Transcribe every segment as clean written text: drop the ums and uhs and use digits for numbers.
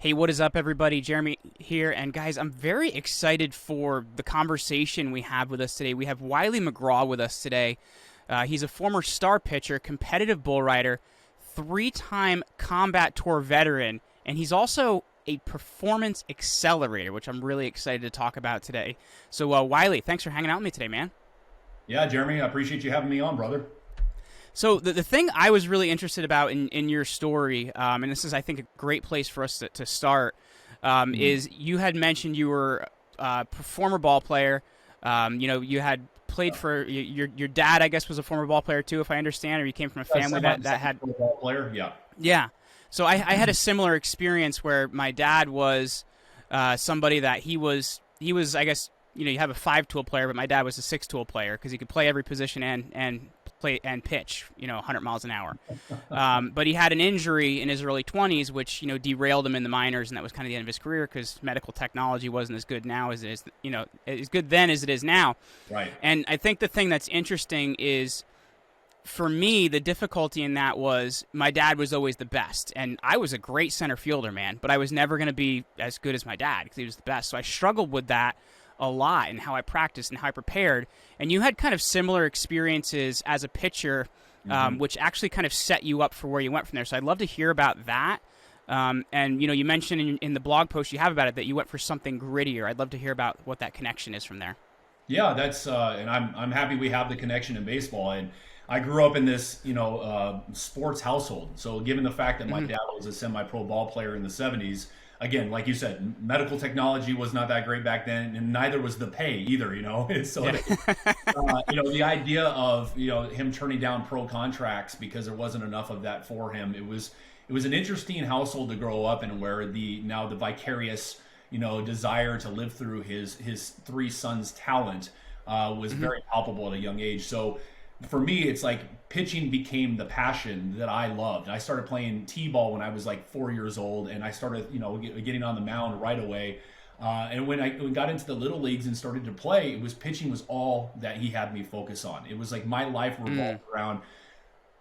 Hey, what is up, everybody? Jeremy here. And guys, I'm very excited for the conversation we have with us today. We have Wylie with us today. He's a former star pitcher, competitive bull rider, three-time combat tour veteran, and he's also a performance accelerator, which I'm really excited to talk about today. So, Wylie, thanks for hanging out with me today, man. Yeah, Jeremy, I appreciate you having me on, brother. So the thing I was really interested about in your story, and this is, I think, a great place for us to start, Mhm. is you had mentioned you were a former ball player. You had played for your dad, I guess, was a former ball player too, if I understand, or you came from a family that had. Semi-pro player, yeah. Yeah. So I had a similar experience where my dad was somebody that he was, I guess, you have a five-tool player, but my dad was a six-tool player because he could play every position and play and pitch, 100 miles an hour. But he had an injury in his early 20s, which derailed him in the minors, and that was kind of the end of his career because medical technology wasn't as good now as it is, as good then as it is now. Right. And I think the thing that's interesting is, for me, the difficulty in that was my dad was always the best, and I was a great center fielder, man, but I was never going to be as good as my dad because he was the best. So I struggled with that a lot and how I practiced and how I prepared. And you had kind of similar experiences as a pitcher, hmm which actually kind of set you up for where you went from there. So I'd love to hear about that. And you mentioned in the blog post you have about it that you went for something grittier. I'd love to hear about what that connection is from there. Yeah, that's and I'm happy we have the connection in baseball. And I grew up in this, sports household. So given the fact that my Hmm. dad was a semi-pro ball player in the 70s, again, like you said, medical technology was not that great back then, and neither was the pay either. So Yeah. the idea of him turning down pro contracts because there wasn't enough of that for him, it was an interesting household to grow up in, where the vicarious desire to live through his three sons talent was Hmm. very palpable at a young age. So for me, it's like pitching became the passion that I loved. I started playing t-ball when I was like 4 years old, and I started getting on the mound right away. And when I got into the little leagues and started to play, it was pitching was all that he had me focus on. It was like my life revolved around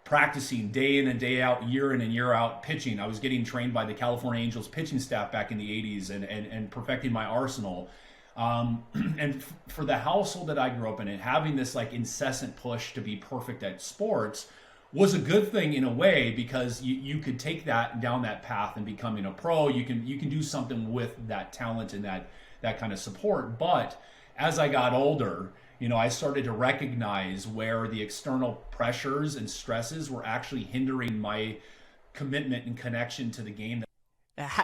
practicing day in and day out, year in and year out, pitching. I was getting trained by the California Angels pitching staff back in the 80s, and perfecting my arsenal. For the household that I grew up in, and having this like incessant push to be perfect at sports was a good thing in a way, because you could take that down that path and becoming a pro. You can do something with that talent and that kind of support. But as I got older, I started to recognize where the external pressures and stresses were actually hindering my commitment and connection to the game.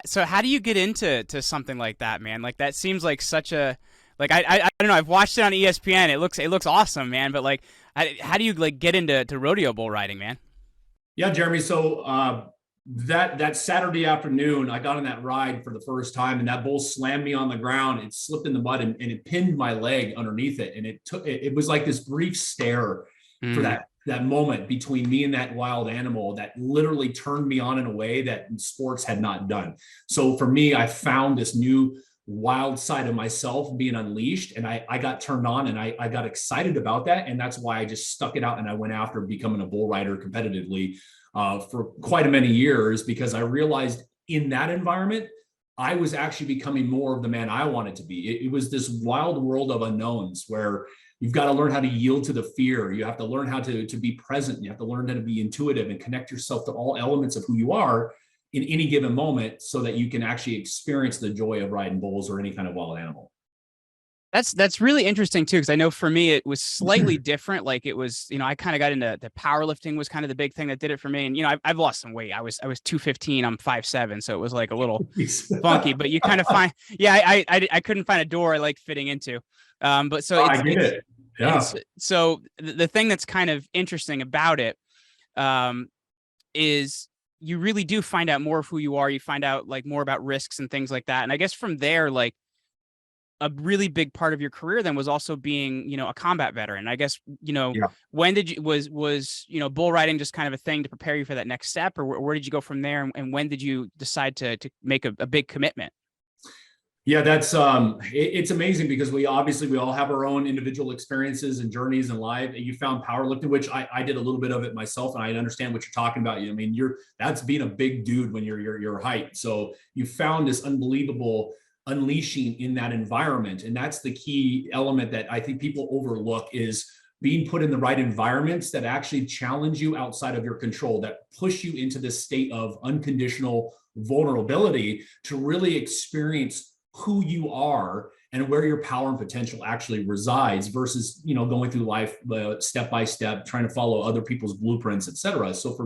So how do you get into something like that, man? Like that seems like such a like I don't know. I've watched it on ESPN. It looks awesome, man. But like, how do you like get into rodeo bull riding, man? Yeah, Jeremy. So that Saturday afternoon, I got on that ride for the first time, and that bull slammed me on the ground. It slipped in the mud, and it pinned my leg underneath it, and it was like this brief stare for Mm. that moment between me and that wild animal that literally turned me on in a way that sports had not done. So for me, I found this new wild side of myself being unleashed, and I got turned on, and I got excited about that, and that's why I just stuck it out, and I went after becoming a bull rider competitively for quite a many years, because I realized in that environment I was actually becoming more of the man I wanted to be. It was this wild world of unknowns where you've got to learn how to yield to the fear. You have to learn how to be present. You have to learn how to be intuitive and connect yourself to all elements of who you are in any given moment, so that you can actually experience the joy of riding bulls or any kind of wild animal. That's really interesting too, because I know for me it was slightly different. Like it was, I kind of got into the powerlifting was kind of the big thing that did it for me. And I've lost some weight. I was 215. I'm 5'7", so it was like a little funky. But you kind of find, yeah, I couldn't find a door I like fitting into. But so I get it. it's Yeah. so the thing that's kind of interesting about it, um, is you really do find out more of who you are. You find out like more about risks and things like that. And I guess from there, like a really big part of your career then was also being, a combat veteran. I guess, Yeah. when did you was bull riding just kind of a thing to prepare you for that next step, or where did you go from there? And when did you decide to make a big commitment? Yeah, that's it's amazing because we all have our own individual experiences and journeys in life. You found powerlifting, which I did a little bit of it myself, and I understand what you're talking about. I mean, that's being a big dude when you're your height. So you found this unbelievable unleashing in that environment, and that's the key element that I think people overlook is being put in the right environments that actually challenge you outside of your control, that push you into this state of unconditional vulnerability to really experience who you are and where your power and potential actually resides versus going through life step by step trying to follow other people's blueprints, etc. So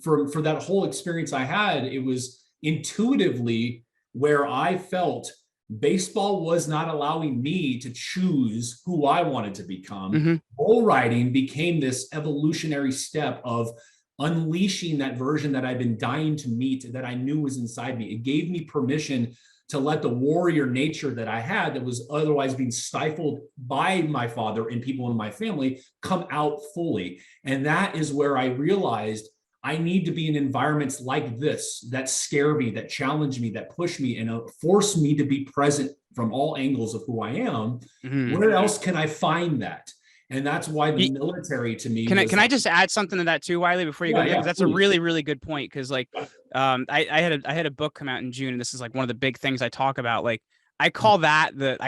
for that whole experience I had, it was intuitively where I felt baseball was not allowing me to choose who I wanted to become. Mm-hmm. Bull riding became this evolutionary step of unleashing that version that I've been dying to meet, that I knew was inside me. It gave me permission to let the warrior nature that I had that was otherwise being stifled by my father and people in my family come out fully. And that is where I realized I need to be in environments like this that scare me, that challenge me, that push me, and force me to be present from all angles of who I am. Mm-hmm. Where else can I find that? And that's why the military to me can I just add something to that too, Wylie, before you go? Because that's please. A really, really good point. Because like, I had a book come out in June, and this is like one of the big things I talk about. Like, I call that the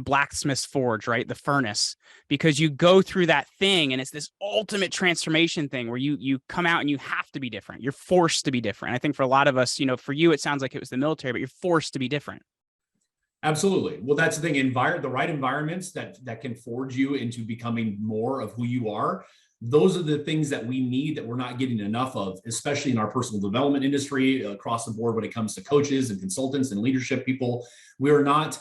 blacksmith's forge, right? The furnace, because you go through that thing, and it's this ultimate transformation thing where you come out and you have to be different. You're forced to be different. I think for a lot of us, for you, it sounds like it was the military, but you're forced to be different. Absolutely. Well, that's the thing. The right environments that can forge you into becoming more of who you are. Those are the things that we need that we're not getting enough of, especially in our personal development industry across the board when it comes to coaches and consultants and leadership people. We're not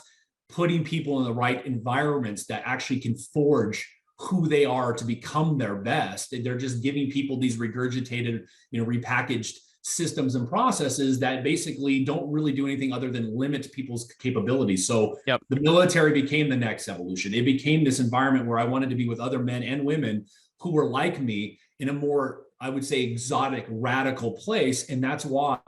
putting people in the right environments that actually can forge who they are to become their best. They're just giving people these regurgitated, repackaged systems and processes that basically don't really do anything other than limit people's capabilities. So The military became the next evolution. It became this environment where I wanted to be with other men and women who were like me in a more, I would say, exotic, radical place. And that's why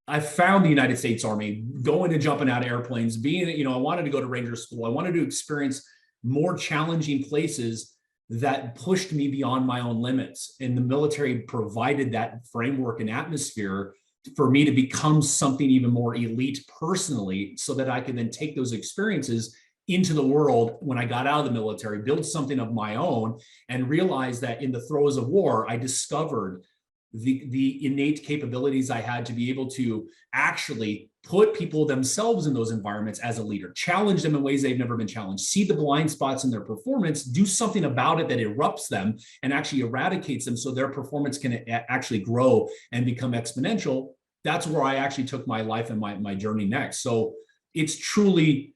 I found the United States Army, going and jumping out of airplanes, I wanted to go to Ranger School. I wanted to experience more challenging places that pushed me beyond my own limits. And the military provided that framework and atmosphere for me to become something even more elite personally, so that I could then take those experiences into the world when I got out of the military, build something of my own, and realize that in the throes of war, I discovered the innate capabilities I had to be able to actually put people themselves in those environments as a leader, challenge them in ways they've never been challenged, see the blind spots in their performance, do something about it that erupts them and actually eradicates them so their performance can actually grow and become exponential. That's where I actually took my life and my journey next. So it's truly,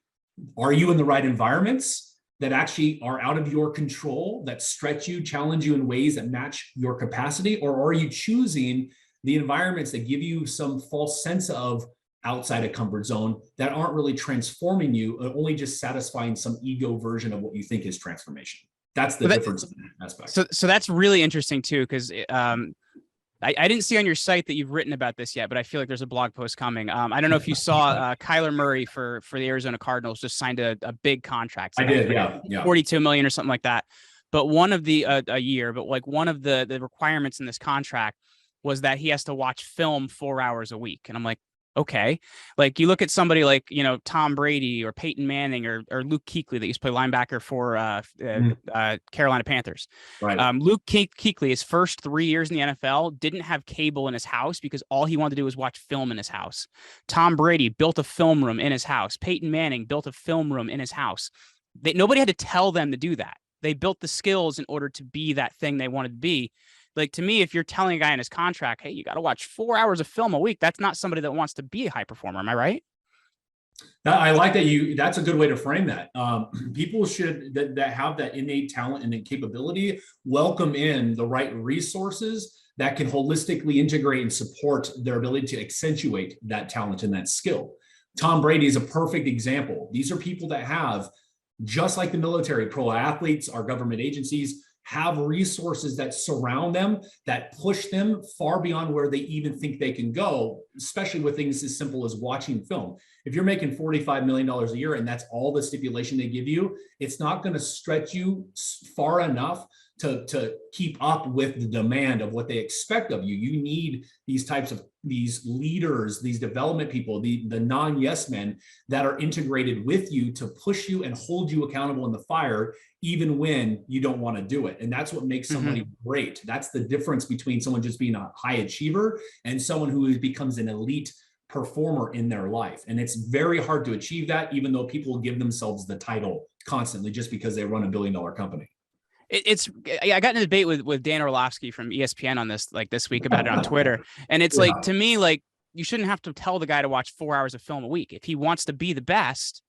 are you in the right environments that actually are out of your control, that stretch you, challenge you in ways that match your capacity? Or are you choosing the environments that give you some false sense of outside a comfort zone that aren't really transforming you, only just satisfying some ego version of what you think is transformation? That's the difference in that aspect. So that's really interesting too, because I didn't see on your site that you've written about this yet, but I feel like there's a blog post coming. I don't know if you saw Kyler Murray for the Arizona Cardinals just signed a big contract. I did, yeah. 42 million or something like that. But one of the a year, but like one of the requirements in this contract was that he has to watch film 4 hours a week. And I'm like, okay. Like you look at somebody like, Tom Brady or Peyton Manning or Luke Kuechly that used to play linebacker for Carolina Panthers. Right. Luke Kuechly, his first 3 years in the NFL, didn't have cable in his house because all he wanted to do was watch film in his house. Tom Brady built a film room in his house. Peyton Manning built a film room in his house. Nobody had to tell them to do that. They built the skills in order to be that thing they wanted to be. Like, to me, if you're telling a guy in his contract, hey, you got to watch 4 hours of film a week, that's not somebody that wants to be a high performer. Am I right? I like that that's a good way to frame that. People should that have that innate talent and capability welcome in the right resources that can holistically integrate and support their ability to accentuate that talent and that skill. Tom Brady is a perfect example. These are people that have, just like the military, pro athletes, our government agencies, have resources that surround them, that push them far beyond where they even think they can go, especially with things as simple as watching film. If you're making $45 million a year and that's all the stipulation they give you, it's not going to stretch you far enough to keep up with the demand of what they expect of you. You need these leaders, these development people, the non-yes men that are integrated with you to push you and hold you accountable in the fire, even when you don't want to do it. And that's what makes somebody great. That's the difference between someone just being a high achiever and someone who becomes an elite performer in their life. And it's very hard to achieve that, even though people give themselves the title constantly just because they run $1 billion company. I got in a debate with Dan Orlovsky from ESPN on this, like this week, about it on Twitter. And it's like, to me, like, you shouldn't have to tell the guy to watch 4 hours of film a week. If he wants to be the best,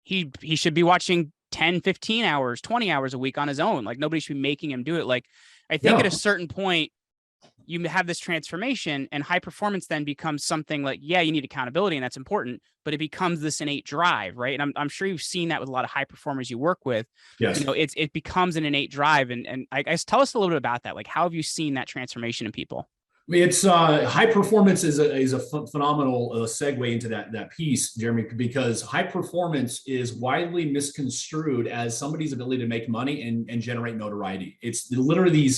he should be watching 10, 15 hours, 20 hours a week on his own. Like, nobody should be making him do it. Like, I think at a certain point, you have this transformation, and high performance then becomes something like, yeah, you need accountability and that's important, but it becomes this innate drive, right? And I'm sure you've seen that with a lot of high performers you work with. Yes. You know, it becomes an innate drive. And I guess tell us a little bit about that. Like, how have you seen that transformation in people? It's high performance is a phenomenal segue into that piece, Jeremy, because high performance is widely misconstrued as somebody's ability to make money and generate notoriety. It's literally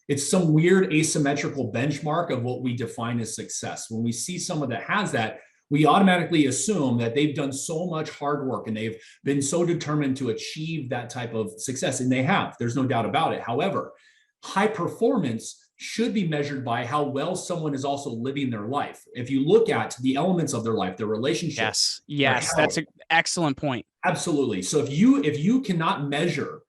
it's some weird asymmetrical benchmark of what we define as success. When we see someone that has that, we automatically assume that they've done so much hard work and they've been so determined to achieve that type of success. And they have, there's no doubt about it. However, high performance should be measured by how well someone is also living their life. If you look at the elements of their life, their relationships. Yes, that's an excellent point. Absolutely. So if you cannot measure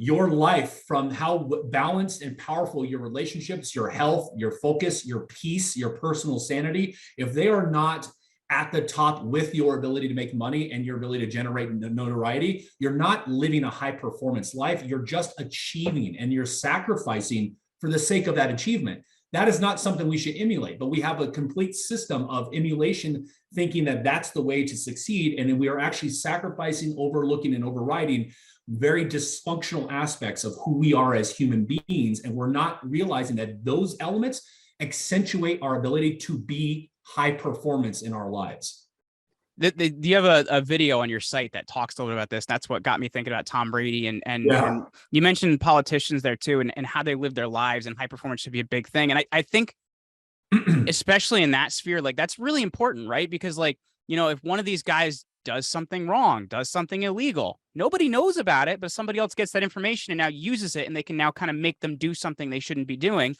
your life from how balanced and powerful your relationships, your health, your focus, your peace, your personal sanity, if they are not at the top with your ability to make money and your ability to generate notoriety, you're not living a high performance life. You're just achieving and you're sacrificing for the sake of that achievement. That is not something we should emulate, but we have a complete system of emulation thinking that that's the way to succeed. And then we are actually sacrificing, overlooking, and overriding very dysfunctional aspects of who we are as human beings. And we're not realizing that those elements accentuate our ability to be high performance in our lives. Do you have a video on your site that talks a little bit about this? That's what got me thinking about Tom Brady. And you mentioned politicians there too, and how they live their lives, and high performance should be a big thing. And I think, especially in that sphere, like, that's really important, right? Because, like, you know, if one of these guys does something wrong, does something illegal, nobody knows about it, but somebody else gets that information and now uses it, and they can now kind of make them do something they shouldn't be doing.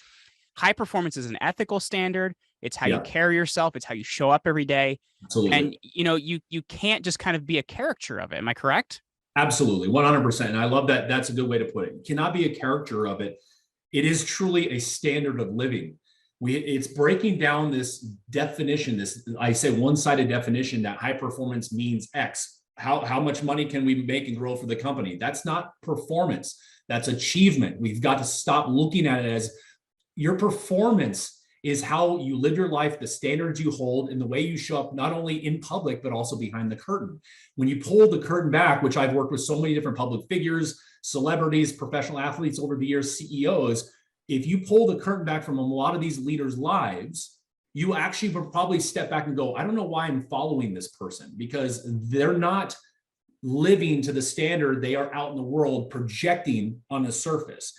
High performance is an ethical standard. It's how you carry yourself. It's how you show up every day. Absolutely. And, you know, you can't just kind of be a caricature of it. Am I correct? Absolutely. 100%. And I love that. That's a good way to put it. You cannot be a caricature of it. It is truly a standard of living. It's breaking down this definition, I say one-sided definition that high performance means X. How much money can we make and grow for the company? That's not performance. That's achievement. We've got to stop looking at it as your performance is how you live your life, the standards you hold, and the way you show up, not only in public, but also behind the curtain. When you pull the curtain back, which I've worked with so many different public figures, celebrities, professional athletes over the years, CEOs, if you pull the curtain back from a lot of these leaders' lives, you actually will probably step back and go, I don't know why I'm following this person, because they're not living to the standard they are out in the world projecting on the surface.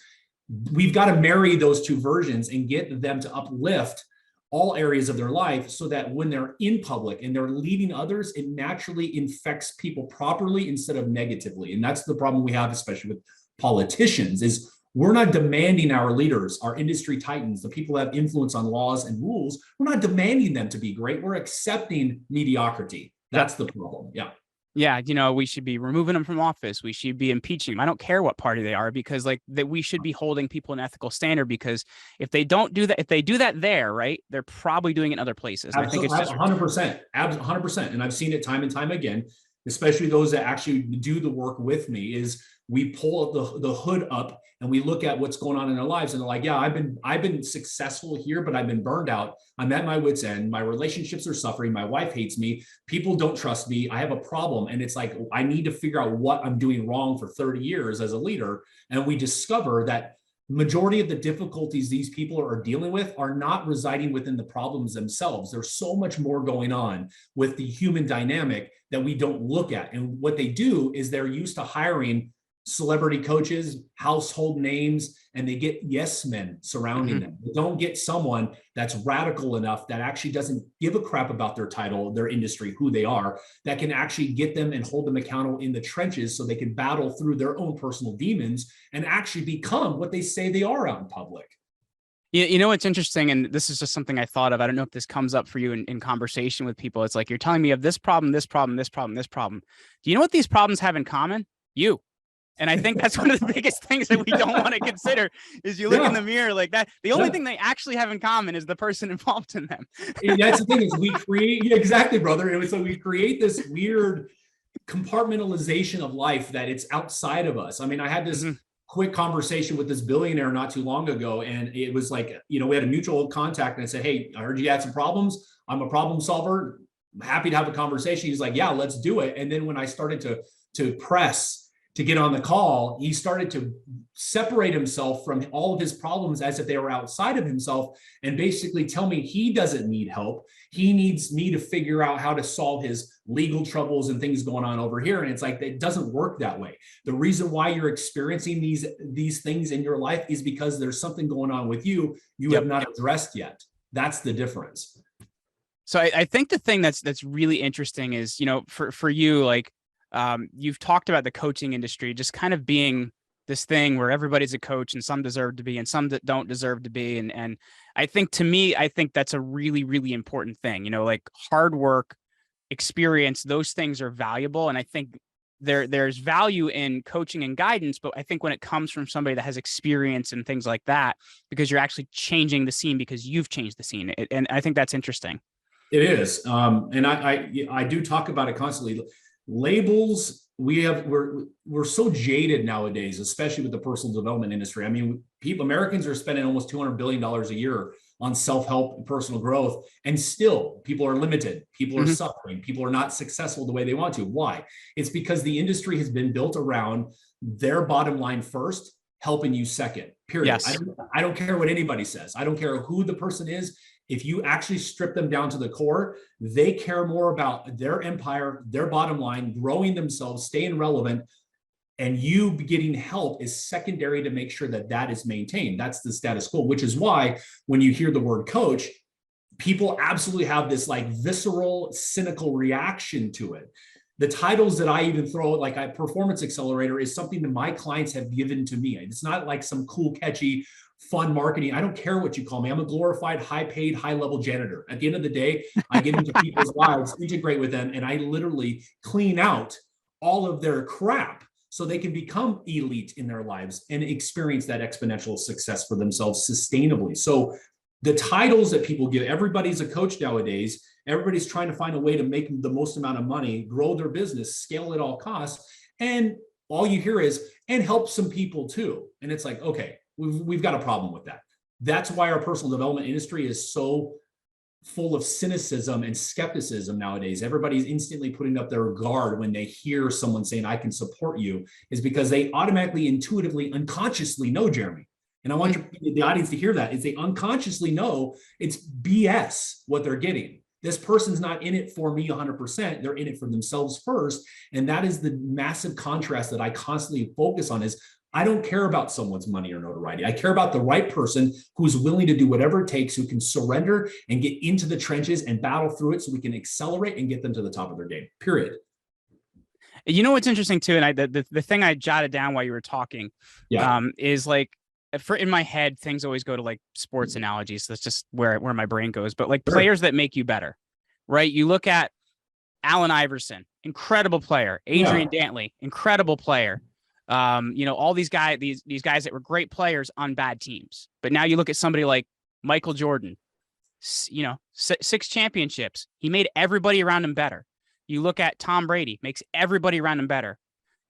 We've got to marry those two versions and get them to uplift all areas of their life so that when they're in public and they're leading others, it naturally infects people properly instead of negatively. And that's the problem we have, especially with politicians, is we're not demanding our leaders, our industry titans, the people that have influence on laws and rules. We're not demanding them to be great. We're accepting mediocrity. That's the problem. Yeah. Yeah, you know, we should be removing them from office. We should be impeaching them. I don't care what party they are, because, like, that we should be holding people an ethical standard, because if they don't do that, if they do that there, right, they're probably doing it in other places. I think it's just 100%, 100%. And I've seen it time and time again, especially those that actually do the work with me, is we pull the hood up and we look at what's going on in their lives, and they're like, yeah, I've been successful here, but I've been burned out. I'm at my wit's end. My relationships are suffering. My wife hates me. People don't trust me. I have a problem. And it's like, I need to figure out what I'm doing wrong for 30 years as a leader. And we discover that majority of the difficulties these people are dealing with are not residing within the problems themselves. There's so much more going on with the human dynamic that we don't look at. And what they do is they're used to hiring celebrity coaches, household names, and they get yes men surrounding them. They don't get someone that's radical enough that actually doesn't give a crap about their title, their industry, who they are, that can actually get them and hold them accountable in the trenches so they can battle through their own personal demons and actually become what they say they are out in public. You know what's interesting, and this is just something I thought of. I don't know if this comes up for you in conversation with people. It's like, you're telling me of this problem, this problem, this problem, this problem. Do you know what these problems have in common? You. And I think that's one of the biggest things that we don't want to consider is you look in the mirror like that. The only thing they actually have in common is the person involved in them. That's the thing is we create, exactly, brother. And so we create this weird compartmentalization of life that it's outside of us. I mean, I had this quick conversation with this billionaire not too long ago. And it was like, we had a mutual contact and I said, hey, I heard you had some problems. I'm a problem solver. I'm happy to have a conversation. He's like, yeah, let's do it. And then when I started to press to get on the call, he started to separate himself from all of his problems as if they were outside of himself and basically tell me he doesn't need help. He needs me to figure out how to solve his legal troubles and things going on over here. And it's like, it doesn't work that way. The reason why you're experiencing these things in your life is because there's something going on with you have not addressed yet. That's the difference. So I think the thing that's really interesting is, for you, like, you've talked about the coaching industry just kind of being this thing where everybody's a coach and some deserve to be and some that don't deserve to be. And I think, to me, I think that's a really, really important thing, like hard work, experience, those things are valuable. And I think there's value in coaching and guidance, but I think when it comes from somebody that has experience and things like that, because you're actually changing the scene because you've changed the scene. And I think that's interesting. It is. And I do talk about it constantly. Labels, we're so jaded nowadays, especially with the personal development industry. I mean, Americans are spending almost $200 billion a year on self-help and personal growth, and still people are limited. People are suffering. People are not successful the way they want to. Why? It's because the industry has been built around their bottom line first, helping you second, period. Yes. I don't care what anybody says. I don't care who the person is. If you actually strip them down to the core, they care more about their empire, their bottom line, growing themselves, staying relevant, and you getting help is secondary to make sure that is maintained. That's the status quo, which is why when you hear the word coach, people absolutely have this like visceral, cynical reaction to it. The titles that I even throw, like Performance Accelerator, is something that my clients have given to me. It's not like some cool, catchy, fun marketing. I don't care what you call me. I'm a glorified, high-paid, high-level janitor. At the end of the day, I get into people's lives, integrate with them, and I literally clean out all of their crap so they can become elite in their lives and experience that exponential success for themselves sustainably. So the titles that people give, everybody's a coach nowadays. Everybody's trying to find a way to make the most amount of money, grow their business, scale at all costs. And all you hear is, and help some people too. And it's like, okay, we've got a problem with that. That's why our personal development industry is so full of cynicism and skepticism nowadays. Everybody's instantly putting up their guard when they hear someone saying, I can support you, is because they automatically, intuitively, unconsciously know, Jeremy. And I want the audience to hear that, is they unconsciously know it's BS what they're getting. This person's not in it for me 100%. They're in it for themselves first. And that is the massive contrast that I constantly focus on is I don't care about someone's money or notoriety. I care about the right person who's willing to do whatever it takes, who can surrender and get into the trenches and battle through it so we can accelerate and get them to the top of their game, period. You know what's interesting too, and the thing I jotted down while you were talking is like, in my head, things always go to like sports analogies. That's just where my brain goes. But like players that make you better, right? You look at Allen Iverson, incredible player. Adrian Dantley, incredible player. All these guys that were great players on bad teams. But now you look at somebody like Michael Jordan, 6 championships. He made everybody around him better. You look at Tom Brady, makes everybody around him better.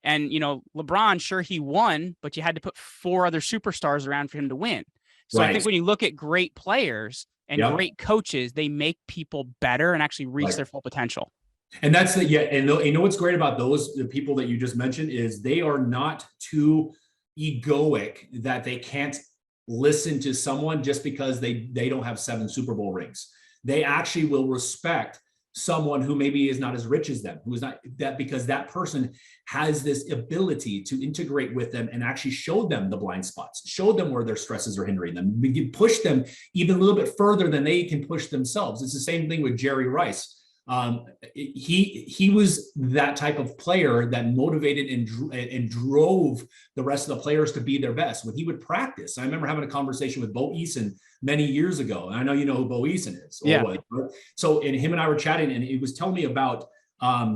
And, LeBron, sure, he won, but you had to put four other superstars around for him to win. So I think Right. when you look at great players and Yep. great coaches, they make people better and actually reach Right. their full potential. And that's the, yeah. And you know what's great about the people that you just mentioned is they are not too egoic that they can't listen to someone just because they don't have 7 Super Bowl rings. They actually will respect someone who maybe is not as rich as them, who is not that, because that person has this ability to integrate with them and actually show them the blind spots, show them where their stresses are hindering them. We can push them even a little bit further than they can push themselves. It's the same thing with Jerry Rice. He was that type of player that motivated and drove the rest of the players to be their best. When he would practice, I remember having a conversation with Bo Eason many years ago. And I know you know who Bo Eason is. Yeah. So, and him and I were chatting, and he was telling me about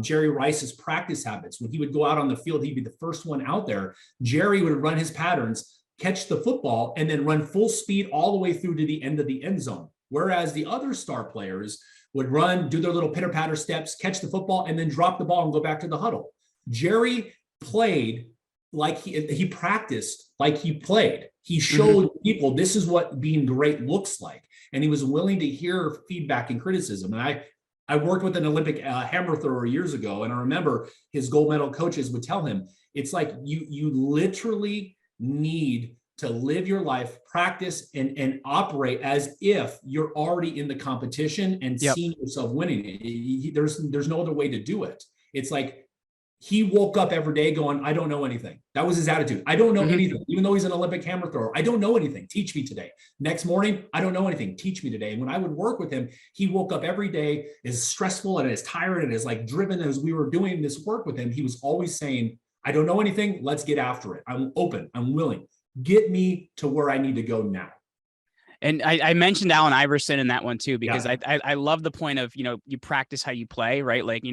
Jerry Rice's practice habits. When he would go out on the field, he'd be the first one out there. Jerry would run his patterns, catch the football, and then run full speed all the way through to the end of the end zone. Whereas the other star players would run, do their little pitter-patter steps, catch the football, and then drop the ball and go back to the huddle. Jerry played like he practiced like he played. He showed people this is what being great looks like. And he was willing to hear feedback and criticism. And I worked with an Olympic hammer thrower years ago, and I remember his gold medal coaches would tell him, it's like you literally need to live your life, practice, and operate as if you're already in the competition and seeing yourself winning. There's no other way to do it. It's like he woke up every day going, I don't know anything. That was his attitude. I don't know anything. Even though he's an Olympic hammer thrower, I don't know anything. Teach me today. Next morning, I don't know anything. Teach me today. And when I would work with him, he woke up every day as stressful and as tired and as like driven as we were doing this work with him. He was always saying, I don't know anything. Let's get after it. I'm open. I'm willing. Get me to where I need to go now. And I mentioned Allen Iverson in that one too, because I love the point of, you practice how you play, right? Like,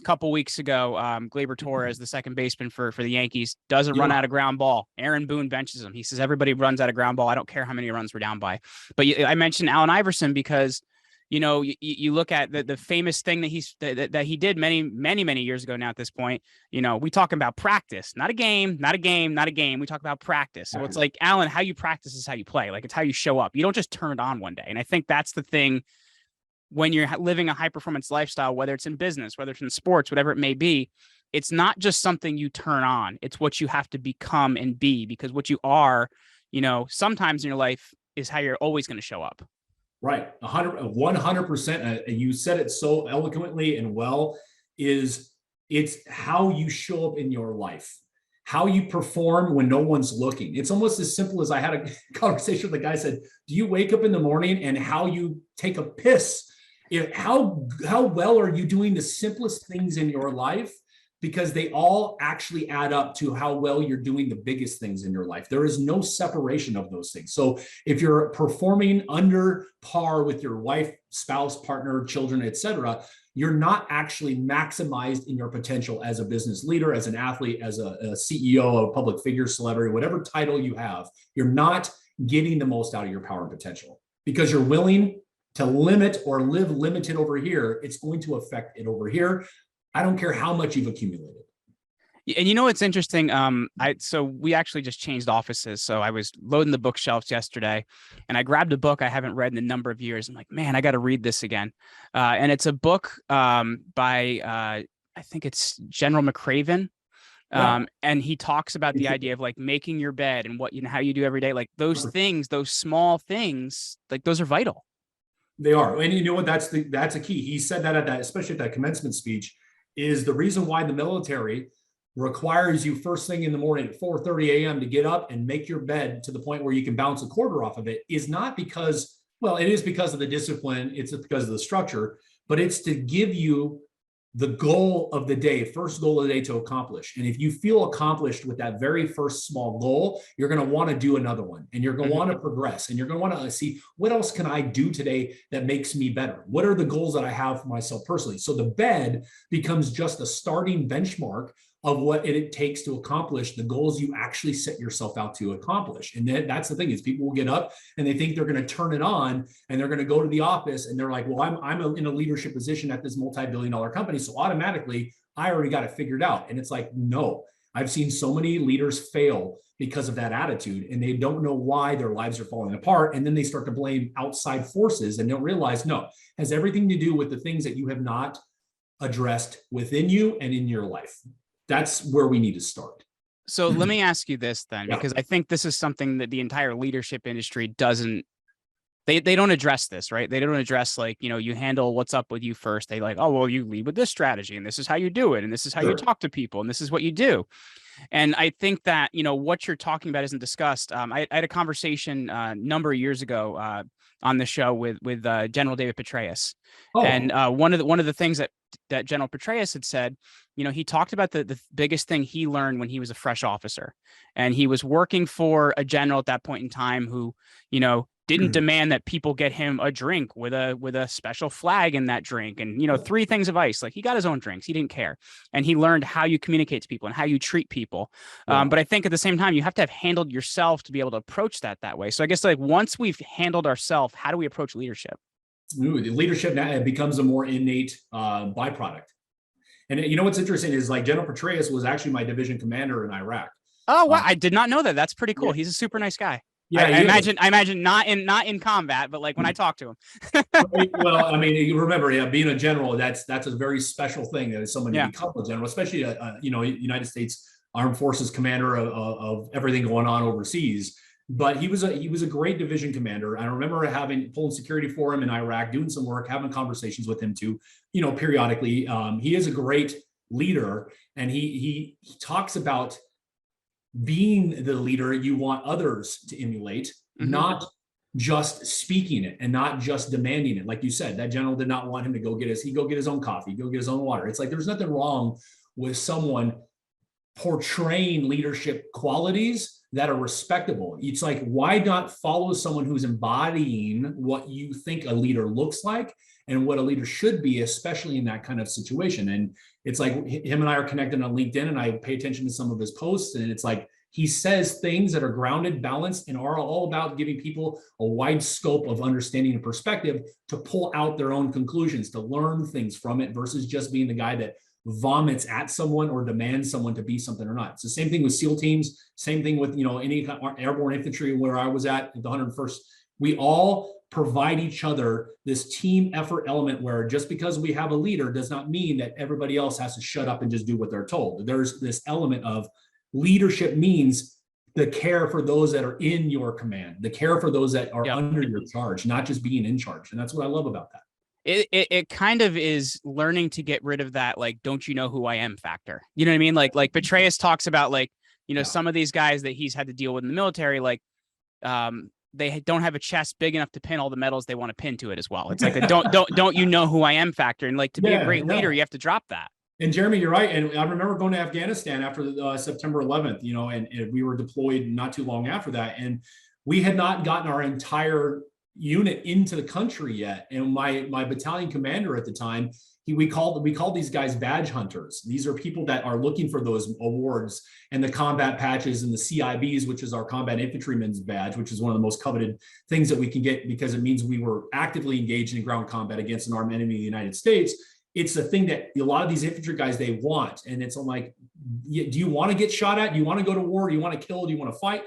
couple weeks ago, Gleyber Torres, the second baseman for the Yankees, doesn't run out of ground ball. Aaron Boone benches him. He says, everybody runs out of ground ball. I don't care how many runs we're down by. But I mentioned Allen Iverson because, you look at the famous thing that he did many years ago now at this point. We talk about practice, not a game. We talk about practice. So it's like, Allen, how you practice is how you play. Like, it's how you show up. You don't just turn it on one day. And I think that's the thing when you're living a high performance lifestyle, whether it's in business, whether it's in sports, whatever it may be. It's not just something you turn on. It's what you have to become and be, because what you are, sometimes in your life is how you're always going to show up. Right. 100%. You said it so eloquently and well, it's how you show up in your life, how you perform when no one's looking. It's almost as simple as I had a conversation with a guy said, do you wake up in the morning and how you take a piss? How well are you doing the simplest things in your life? Because they all actually add up to how well you're doing the biggest things in your life. There is no separation of those things. So if you're performing under par with your wife, spouse, partner, children, etc., you're not actually maximized in your potential as a business leader, as an athlete, as a CEO, a public figure, celebrity, whatever title you have. You're not getting the most out of your power and potential because you're willing to limit or live limited over here. It's going to affect it over here. I don't care how much you've accumulated. And it's interesting. So we actually just changed offices. So I was loading the bookshelves yesterday and I grabbed a book I haven't read in a number of years. I'm like, man, I got to read this again. And it's a book by, I think it's General McCraven. And he talks about the idea of like making your bed and what, how you do every day. Like those things, those small things, like those are vital. They are. And you know what? That's a key. He said that especially at that commencement speech, is the reason why the military requires you first thing in the morning at 4:30 a.m. to get up and make your bed to the point where you can bounce a quarter off of it is not because, well, it is because of the discipline. It's because of the structure, but it's to give you the goal of the day, first goal of the day to accomplish. And if you feel accomplished with that very first small goal, you're going to want to do another one and you're going to want to progress and you're going to want to see what else can I do today that makes me better? What are the goals that I have for myself personally? So the bed becomes just a starting benchmark of what it takes to accomplish the goals you actually set yourself out to accomplish. And that's the thing, is people will get up and they think they're going to turn it on and they're going to go to the office and they're like, well, I'm in a leadership position at this multi-billion-dollar company, so automatically I already got it figured out. And it's like, no, I've seen so many leaders fail because of that attitude, and they don't know why their lives are falling apart. And then they start to blame outside forces and don't realize, no, it has everything to do with the things that you have not addressed within you and in your life. That's where we need to start. So let me ask you this then, because I think this is something that the entire leadership industry doesn't, they don't address this, right? They don't address, like, you handle what's up with you first. They like, oh, well, you lead with this strategy and this is how you do it. And this is how you talk to people. And this is what you do. And I think that, what you're talking about isn't discussed. I had a conversation a number of years ago on the show with General David Petraeus. Oh. And one of the things that General Petraeus had said, he talked about the biggest thing he learned when he was a fresh officer, and he was working for a general at that point in time who, didn't demand that people get him a drink with a special flag in that drink and 3 things of ice. Like, he got his own drinks, he didn't care, and he learned how you communicate to people and how you treat people. But I think at the same time, you have to have handled yourself to be able to approach that way. So I guess, like, once we've handled ourselves, how do we approach leadership? The leadership now becomes a more innate byproduct. And what's interesting is, like, General Petraeus was actually my division commander in Iraq. Oh, wow. I did not know that. That's pretty cool. Yeah. He's a super nice guy. Yeah, I imagine not in combat, but like when I talk to him. Well, I mean, you remember, being a general, that's a very special thing, that someone to become a general, especially United States Armed Forces commander of everything going on overseas. But he was a great division commander. I remember pulling security for him in Iraq, doing some work, having conversations with him too, periodically. He is a great leader, and he talks about being the leader you want others to emulate, not just speaking it and not just demanding it. Like you said, that general did not want him to go get his own coffee, go get his own water. It's like, there's nothing wrong with someone portraying leadership qualities that are respectable. It's like, why not follow someone who's embodying what you think a leader looks like and what a leader should be, especially in that kind of situation? And it's like, him and I are connected on LinkedIn, and I pay attention to some of his posts, and it's like, he says things that are grounded, balanced, and are all about giving people a wide scope of understanding and perspective to pull out their own conclusions, to learn things from it, versus just being the guy that vomits at someone or demands someone to be something or not. It's the same thing with SEAL teams, same thing with, any airborne infantry where I was at the 101st. We all provide each other this team effort element, where just because we have a leader does not mean that everybody else has to shut up and just do what they're told. There's this element of leadership means the care for those that are in your command, the care for those that are under your charge, not just being in charge. And that's what I love about that. It kind of is learning to get rid of that, like, don't you know who I am factor. You know what I mean? Like Petraeus talks about, like, some of these guys that he's had to deal with in the military, like, they don't have a chest big enough to pin all the medals they want to pin to it as well. It's like a don't you know who I am factor. And like, to be a great leader, you have to drop that. And Jeremy, you're right. And I remember going to Afghanistan after September 11th, and we were deployed not too long after that. And we had not gotten our entire unit into the country yet. And my battalion commander at the time, we called these guys badge hunters. These are people that are looking for those awards and the combat patches and the CIBs, which is our combat infantryman's badge, which is one of the most coveted things that we can get, because it means we were actively engaged in ground combat against an armed enemy of the United States. It's the thing that a lot of these infantry guys, they want. And it's like, do you want to get shot at? Do you want to go to war? Do you want to kill? Do you want to fight?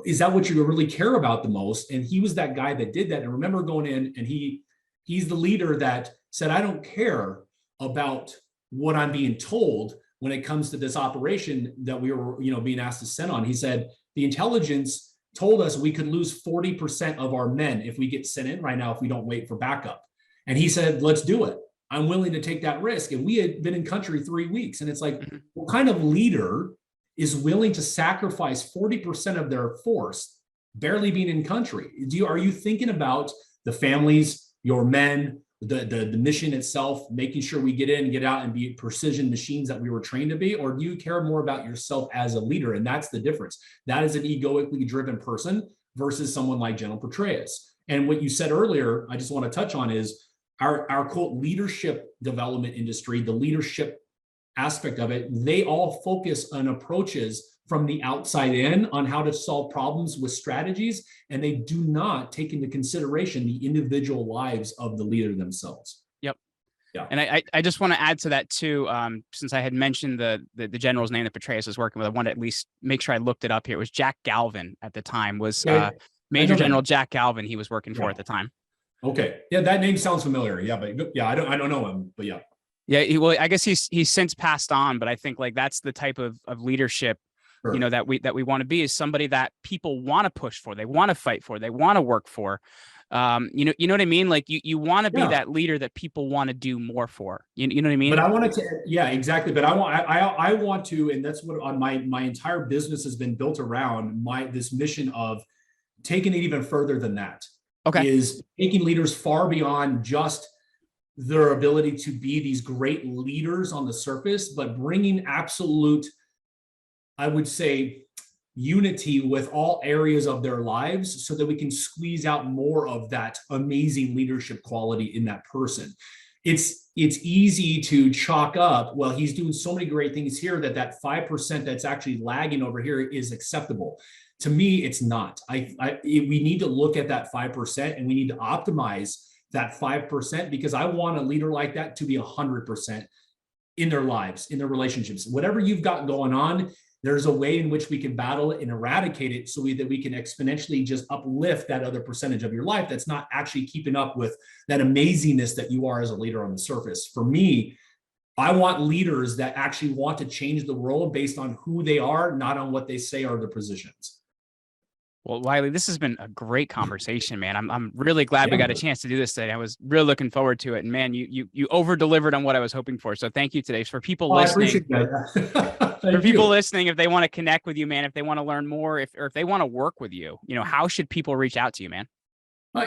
Is that what you really care about the most? And he was that guy that did that. And I remember going in, and he's the leader that said, I don't care about what I'm being told when it comes to this operation that we were, being asked to send on. He said, the intelligence told us we could lose 40% of our men if we get sent in right now, if we don't wait for backup. And he said, let's do it. I'm willing to take that risk. And we had been in country 3 weeks. And it's like, what kind of leader is willing to sacrifice 40% of their force barely being in country? Are you thinking about the families, your men, the mission itself, making sure we get in, get out, and be precision machines that we were trained to be? Or do you care more about yourself as a leader? And that's the difference. That is an egoically driven person versus someone like General Petraeus. And what you said earlier, I just want to touch on, is our quote leadership development industry, the leadership aspect of it, they all focus on approaches from the outside in on how to solve problems with strategies, and they do not take into consideration the individual lives of the leader themselves. Yep. Yeah. And I just want to add to that too, since I had mentioned the general's name that Petraeus was working with, I wanted to at least make sure I looked it up here. It was Jack Galvin at the time, was Major General Jack Galvin he was working for at the time. Okay. Yeah, that name sounds familiar. Yeah, but yeah, I don't know him, but yeah. Yeah, well, I guess he's since passed on, but I think like that's the type of leadership, Sure. that we want to be, is somebody that people want to push for, they want to fight for, they want to work for. You know what I mean? Like you want to be that leader that people want to do more for. You know what I mean? But I wanted to, yeah, exactly. But I want to, and that's what on my entire business has been built around this mission of taking it even further than that. Okay. Is taking leaders far beyond just their ability to be these great leaders on the surface, but bringing absolute, I would say, unity with all areas of their lives so that we can squeeze out more of that amazing leadership quality in that person. It's easy to chalk up, well, he's doing so many great things here that 5% that's actually lagging over here is acceptable. To me, it's not. We need to look at that 5% and we need to optimize that 5%, because I want a leader like that to be 100% in their lives, in their relationships. Whatever you've got going on, there's a way in which we can battle it and eradicate it so that we can exponentially just uplift that other percentage of your life that's not actually keeping up with that amazingness that you are as a leader on the surface. For me, I want leaders that actually want to change the world based on who they are, not on what they say are their positions. Well, Wylie, this has been a great conversation, man. I'm really glad we got a chance to do this today. I was really looking forward to it. And man, you over delivered on what I was hoping for. So thank you today. For people listening, I appreciate that. for people listening, if they want to connect with you, man, if they want to learn more, or if they want to work with you, how should people reach out to you, man?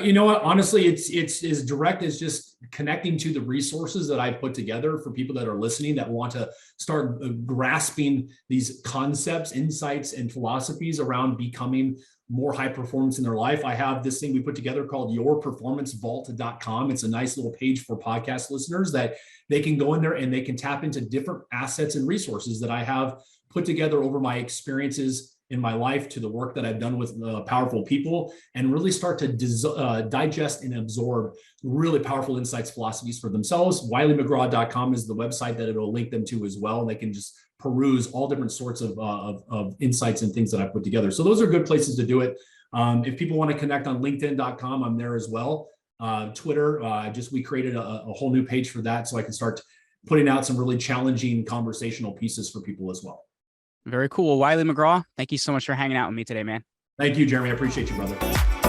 You know what? Honestly, it's as direct as just connecting to the resources that I put together for people that are listening that want to start grasping these concepts, insights, and philosophies around becoming more high performance in their life. I have this thing we put together called yourperformancevault.com. It's a nice little page for podcast listeners that they can go in there and they can tap into different assets and resources that I have put together over my experiences in my life to the work that I've done with powerful people, and really start to digest and absorb really powerful insights, philosophies for themselves. WylieMcGraw.com is the website that it'll link them to as well. They can just peruse all different sorts of insights and things that I put together. So those are good places to do it. If people want to connect on LinkedIn.com, I'm there as well. Twitter, we created a whole new page for that, so I can start putting out some really challenging conversational pieces for people as well. Very cool. Wylie McGraw, thank you so much for hanging out with me today, man. Thank you, Jeremy. I appreciate you, brother.